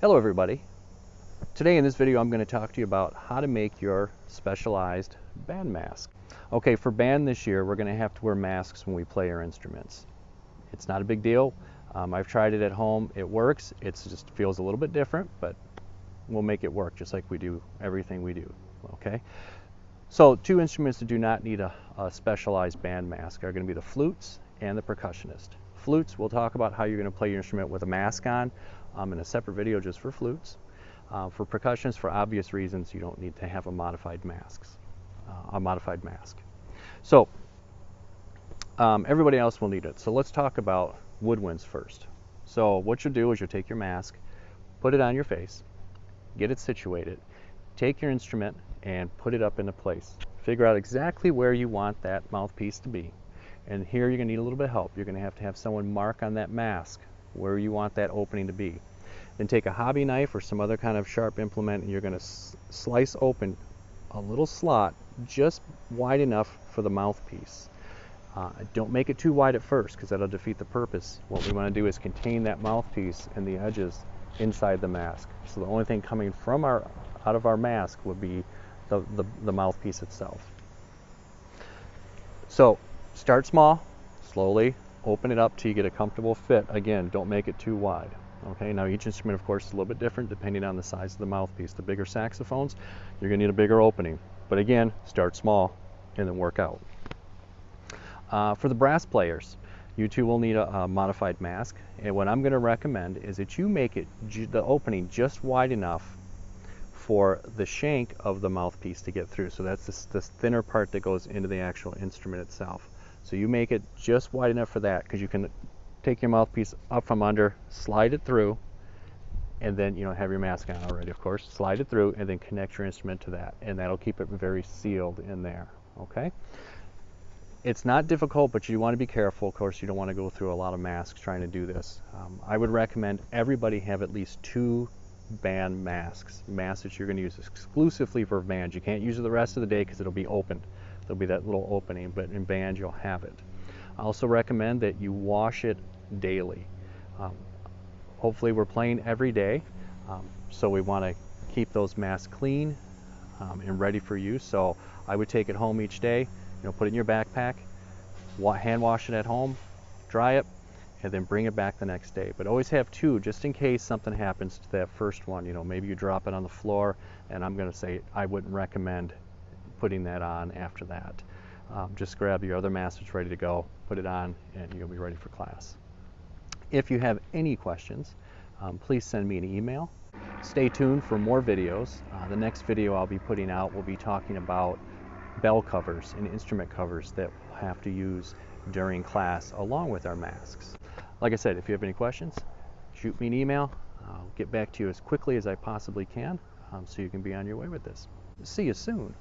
Hello everybody. Today in this video I'm going to talk to you about how to make your specialized band mask. Okay, for band this year we're going to have to wear masks when we play our instruments. It's not a big deal. I've tried it at home. It works. It just feels a little bit different, but we'll make it work just like we do everything we do. Okay, so two instruments that do not need a specialized band mask are going to be the flutes and the percussionist. Flutes, we'll talk about how you're going to play your instrument with a mask on in a separate video just for flutes. For percussionists, for obvious reasons, you don't need to have a modified mask. So everybody else will need it. So let's talk about woodwinds first. So what you'll do is you'll take your mask, put it on your face, get it situated, take your instrument and put it up into place. Figure out exactly where you want that mouthpiece to be. And here you're going to need a little bit of help. You're going to have someone mark on that mask where you want that opening to be. Then take a hobby knife or some other kind of sharp implement and you're going to slice open a little slot just wide enough for the mouthpiece. Don't make it too wide at first because that'll defeat the purpose. What we want to do is contain that mouthpiece and the edges inside the mask. So the only thing coming from out of our mask would be the mouthpiece itself. So start small, slowly open it up till you get a comfortable fit. Again, don't make it too wide. Okay, now each instrument of course is a little bit different depending on the size of the mouthpiece. The bigger saxophones, you're going to need a bigger opening. But again, start small and then work out. For the brass players, you too will need a modified mask. And what I'm going to recommend is that you make it the opening just wide enough for the shank of the mouthpiece to get through. So that's this thinner part that goes into the actual instrument itself. So you make it just wide enough for that because you can take your mouthpiece up from under, slide it through, and then have your mask on already, of course. Slide it through and then connect your instrument to that, and that'll keep it very sealed in there. Okay. It's not difficult, but you want to be careful. Of course, you don't want to go through a lot of masks trying to do this. I would recommend everybody have at least 2 band masks that you're going to use exclusively for band. You can't use it the rest of the day because it'll be open. There'll be that little opening, but in band you'll have it. I also recommend that you wash it daily. Hopefully we're playing every day, so we want to keep those masks clean and ready for use. So I would take it home each day, put it in your backpack, hand wash it at home, dry it, and then bring it back the next day. But always have 2 just in case something happens to that first one. Maybe you drop it on the floor, and I'm going to say I wouldn't recommend putting that on after that. Just grab your other mask that's ready to go, put it on, and you'll be ready for class. If you have any questions, please send me an email. Stay tuned for more videos. The next video I'll be putting out will be talking about bell covers and instrument covers that we'll have to use during class along with our masks. Like I said, if you have any questions, shoot me an email. I'll get back to you as quickly as I possibly can so you can be on your way with this. See you soon.